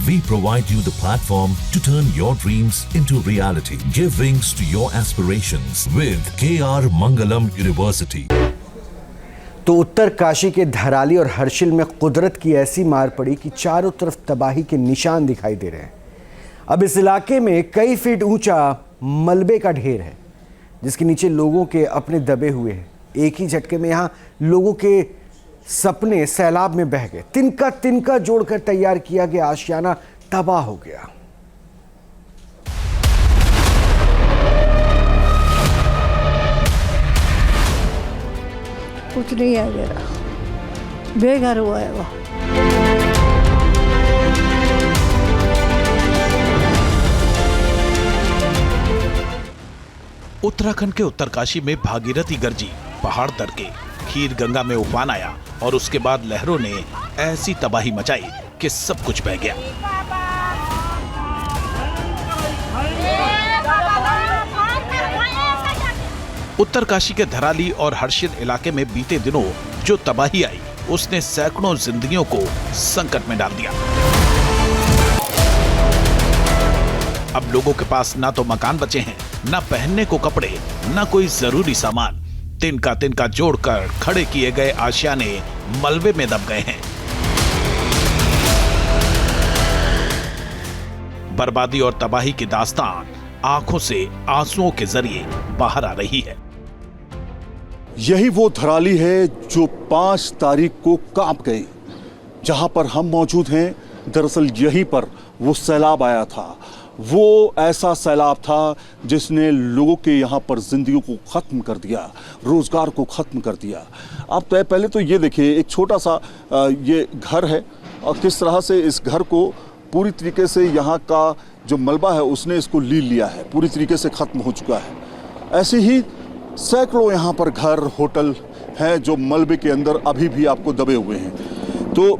We provide you the platform to turn your dreams into reality. Give wings to your aspirations with KR Mangalam University. तो उत्तर काशी के धराली और हर्षिल में कुदरत की ऐसी मार पड़ी कि चारों तरफ तबाही के निशान दिखाई दे रहे हैं। अब इस इलाके में कई फीट ऊंचा मलबे का ढेर है, जिसके नीचे लोगों के अपने दबे हुए हैं। एक ही झटके में यहाँ लोगों के सपने सैलाब में बह गए। तिनका तिनका जोड़कर तैयार किया गया आशियाना तबाह हो गया। कुछ नहीं है मेरा, बेघर हुआ है वो। उत्तराखंड के उत्तरकाशी में भागीरथी गरजी, पहाड़ दरके, खीर गंगा में उफान आया और उसके बाद लहरों ने ऐसी तबाही मचाई कि सब कुछ बह गया। उत्तरकाशी के धराली और हर्षिल इलाके में बीते दिनों जो तबाही आई, उसने सैकड़ों जिंदगियों को संकट में डाल दिया। अब लोगों के पास ना तो मकान बचे हैं, ना पहनने को कपड़े, ना कोई जरूरी सामान। तिनका तिनका जोड़कर खड़े किए गए आशियाने मलबे में दब गए हैं। बर्बादी और तबाही की दास्तान आंखों से आंसुओं के जरिए बाहर आ रही है। यही वो धराली है जो 5 तारीख को कांप गई। जहां पर हम मौजूद हैं, दरअसल यहीं पर वो सैलाब आया था। वो ऐसा सैलाब था जिसने लोगों के यहाँ पर जिंदगी को ख़त्म कर दिया, रोज़गार को ख़त्म कर दिया। आप तो पहले तो ये देखिए, एक छोटा सा ये घर है और किस तरह से इस घर को पूरी तरीके से यहाँ का जो मलबा है उसने इसको ली लिया है, पूरी तरीके से ख़त्म हो चुका है। ऐसे ही सैकड़ों यहाँ पर घर, होटल हैं जो मलबे के अंदर अभी भी आपको दबे हुए हैं। तो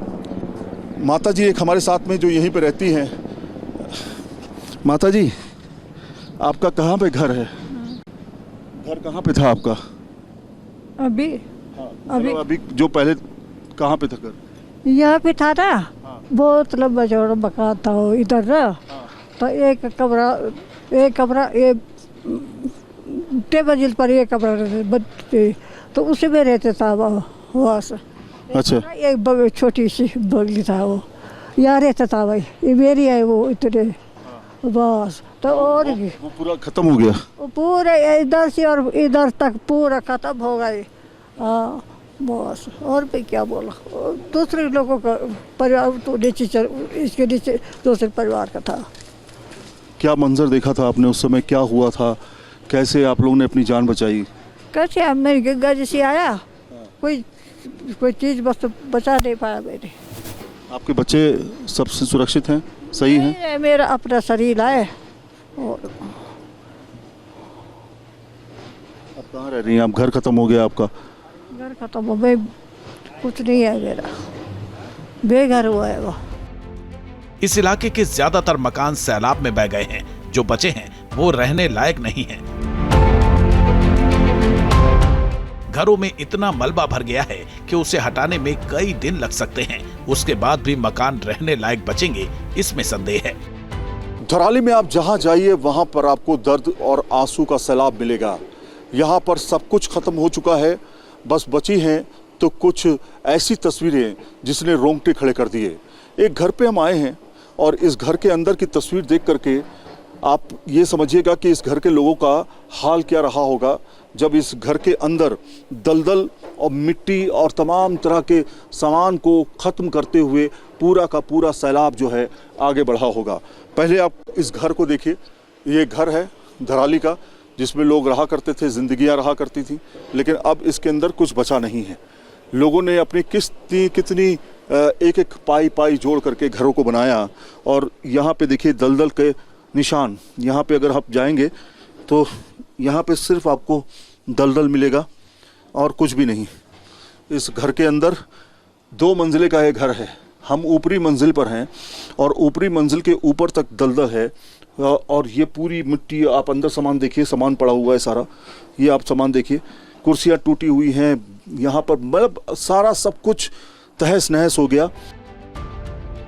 माता जी एक हमारे साथ में जो यहीं पर रहती हैं। माता जी, आपका कहाँ पे घर है? घर कहाँ पे था आपका? अभी अभी जो पहले कहाँ पे था घर? यहाँ पे था ना। बहुत लंबा चौड़ा मकान था वो इधर ना। तो एक कमरा ये टेबल पर एक कमरा रहते, तो उसी में रहते था वहाँ से। अच्छा। एक छोटी सी बगली था वो, यहाँ रहता था भाई। ये मेरी है वो इतने बस। तो और वो पूरा खत्म हो गया, वो पूरे इधर से और इधर तक पूरा खत्म हो गए। हाँ बस, और भी क्या बोला। दूसरे लोगों का परिवार तो नीचे, इसके नीचे दूसरे परिवार का था। क्या मंजर देखा था आपने उस समय? क्या हुआ था? कैसे आप लोगों ने अपनी जान बचाई? कैसे हम, मेरी गंगा जैसी आया, कोई चीज़ बस बचा नहीं पाया मैंने। आपके बच्चे सब सुरक्षित हैं, सही हैं? मेरा अपना शरीर है। और अब कहाँ रह रही हैं आप? घर खत्म हो गया आपका? घर खत्म हो गया, कुछ नहीं है मेरा, बेघर हुआ है वो। इस इलाके के ज्यादातर मकान सैलाब में बह गए हैं। जो बचे हैं वो रहने लायक नहीं हैं। घरों में इतना मलबा भर गया है कि उसे हटाने में कई दिन लग सकते हैं। उसके बाद भी मकान रहने लायक बचेंगे, इसमें संदेह है। धराली में आप जहां जाइए वहां पर आपको दर्द और आंसू का सैलाब मिलेगा। यहां पर सब कुछ खत्म हो चुका है, बस बची हैं तो कुछ ऐसी तस्वीरें जिसने रोंगटे खड़े कर दिए। एक घर पे हम आए हैं और इस घर के अंदर की तस्वीर देख करके आप ये समझिएगा कि इस घर के लोगों का हाल क्या रहा होगा जब इस घर के अंदर दलदल और मिट्टी और तमाम तरह के सामान को ख़त्म करते हुए पूरा का पूरा सैलाब जो है आगे बढ़ा होगा। पहले आप इस घर को देखिए। ये घर है धराली का, जिसमें लोग रहा करते थे, जिंदगियां रहा करती थी, लेकिन अब इसके अंदर कुछ बचा नहीं है। लोगों ने अपनी कितनी एक एक पाई जोड़ करके घरों को बनाया। और यहाँ पे देखिए दलदल के निशान। यहाँ पे अगर आप जाएंगे तो यहाँ पे सिर्फ आपको दलदल मिलेगा और कुछ भी नहीं। इस घर के अंदर 2 मंजिले का ये घर है। हम ऊपरी मंजिल पर हैं और ऊपरी मंजिल के ऊपर तक दलदल है। और ये पूरी मिट्टी, आप अंदर सामान देखिए, सामान पड़ा हुआ है सारा। ये आप सामान देखिए, कुर्सियाँ टूटी हुई हैं यहाँ पर, मतलब सारा सब कुछ तहस नहस हो गया।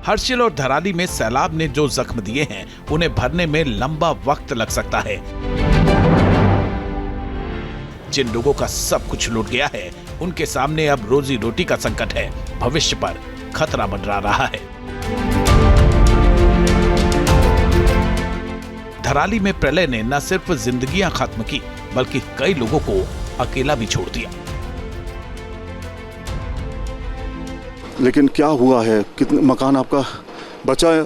हर्षिल और धराली में सैलाब ने जो जख्म दिए हैं उन्हें भरने में लंबा वक्त लग सकता है। जिन लोगों का सब कुछ लूट गया है उनके सामने अब रोजी रोटी का संकट है, भविष्य पर खतरा मंडरा रहा है। धराली में प्रलय ने न सिर्फ जिंदगियां खत्म की बल्कि कई लोगों को अकेला भी छोड़ दिया। लेकिन क्या हुआ है, कितने मकान आपका बचा है?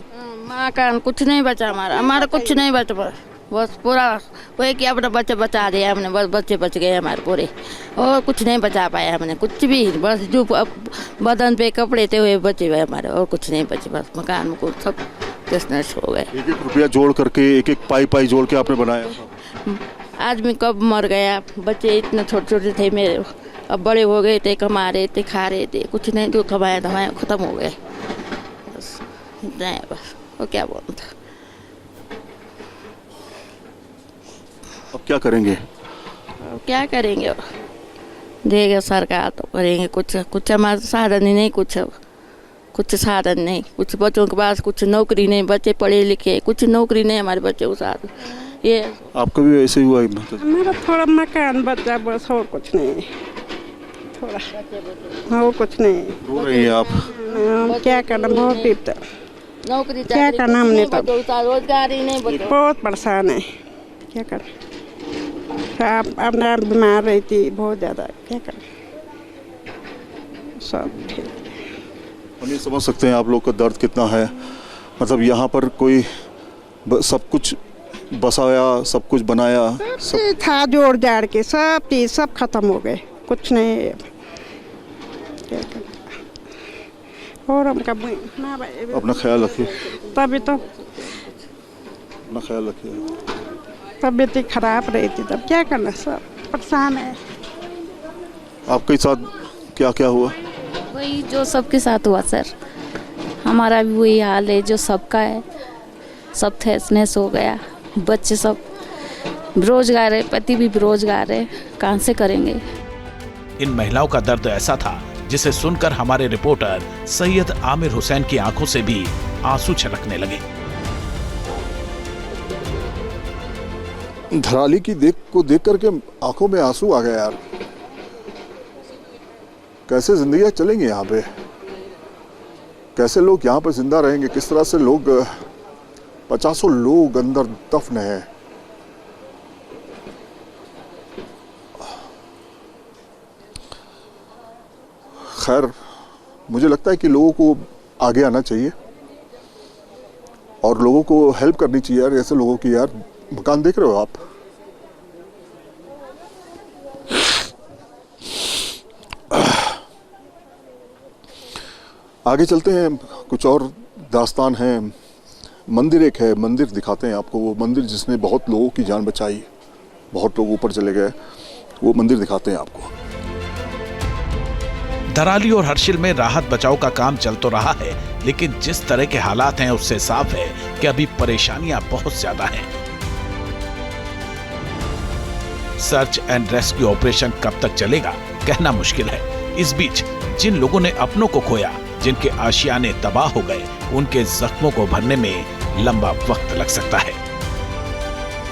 मकान कुछ नहीं बचा, हमारा कुछ नहीं बचा, बस पूरा वही कि अपना बच्चे बचा दिया हमने, बस बच्चे बच गए हमारे पूरे, और कुछ नहीं बचा पाया हमने कुछ भी, बस जो बदन पे कपड़े थे वही बचे हुए हमारे, और कुछ नहीं बचे, बस मकान में कुछ सब नष्ट हो गए। एक एक रुपया जोड़ करके, एक एक पाई जोड़ के आपने बनाया। आदमी कब मर गया, बच्चे इतने छोटे छोटे थे मेरे, अब बड़े हो गए थे, कमा रहे थे, खा रहे थे, कुछ नहीं, जो कमाया धमाया खत्म हो गए, बस इतना है, बस और क्या बोलना था। अब क्या करेंगे? अब क्या करेंगे, देगा सरकार तो करेंगे, कुछ हमारा साधन ही नहीं, कुछ साधन नहीं, कुछ बच्चों के पास कुछ नौकरी नहीं, बच्चे पढ़े लिखे, कुछ नौकरी नहीं हमारे बच्चों के साथ। ये आपका भी ऐसे ही हुआ? हमारा थोड़ा मकान बचा, बस और कुछ नहीं, थोड़ा और कुछ नहीं। रो रही हैं आप? क्या करना, बहुत पीड़ित, नौकरी क्या करना हमने, तब रोजगार ही नहीं, बहुत परेशान है, क्या करना, आप अपना बीमार रही थी बहुत ज़्यादा, क्या करना, सब ठीक। हम ये समझ सकते हैं आप लोग का दर्द कितना है। मतलब यहाँ पर कोई सब कुछ बसाया, सब कुछ बनाया, सब था जोड़ जाड़ के, सब चीज़ सब खत्म हो गए, कुछ नहीं, क्या करना। और हम कब ना भाई, अपना ख्याल रखिए, तभी तो अपना ख्याल रखिए। तबीयत खराब रही थी, तब क्या करना, सब परेशान है। आपके साथ क्या क्या हुआ? वही जो सबके साथ हुआ सर, हमारा भी वही हाल है जो सबका है, सब तहस-नहस हो गया, बच्चे सब बेरोजगार है, पति भी बेरोजगार है, कहाँ से करेंगे। इन महिलाओं का दर्द ऐसा था जिसे सुनकर हमारे रिपोर्टर सैयद आमिर हुसैन की आंखों से भी आंसू छलकने लगे। धराली की देख करके आंखों में आंसू आ गए यार। कैसे जिंदगियां चलेंगी यहाँ पे, कैसे लोग यहाँ पे जिंदा रहेंगे, किस तरह से लोग, 50 लोग अंदर दफन है। खैर, मुझे लगता है कि लोगों को आगे आना चाहिए और लोगों को हेल्प करनी चाहिए यार, ऐसे लोगों की। यार मकान देख रहे हो आप, आगे चलते हैं, कुछ और दास्तान है। मंदिर एक है, मंदिर दिखाते हैं आपको, वो मंदिर जिसने बहुत लोगों की जान बचाई, बहुत लोग ऊपर चले गए, वो मंदिर दिखाते हैं आपको। धराली और हर्षिल में राहत बचाव का काम चल तो रहा है, लेकिन जिस तरह के हालात हैं उससे साफ है कि अभी परेशानियां बहुत ज्यादा हैं। सर्च एंड रेस्क्यू ऑपरेशन कब तक चलेगा कहना मुश्किल है। इस बीच जिन लोगों ने अपनों को खोया, जिनके आशियाने तबाह हो गए, उनके जख्मों को भरने में लंबा वक्त लग सकता है।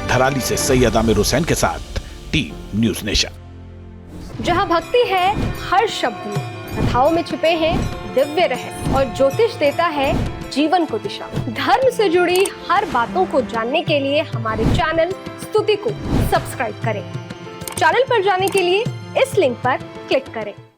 धराली से सैयद आमिर हुसैन के साथ टीम न्यूज़ नेशन। जहां भक्ति है हर शब्द में, कथाओं में छुपे हैं दिव्य रहस्य और ज्योतिष देता है जीवन को दिशा। धर्म से जुड़ी हर बातों को जानने के लिए हमारे चैनल स्तुति को सब्सक्राइब करें। चैनल पर जाने के लिए इस लिंक पर क्लिक करें।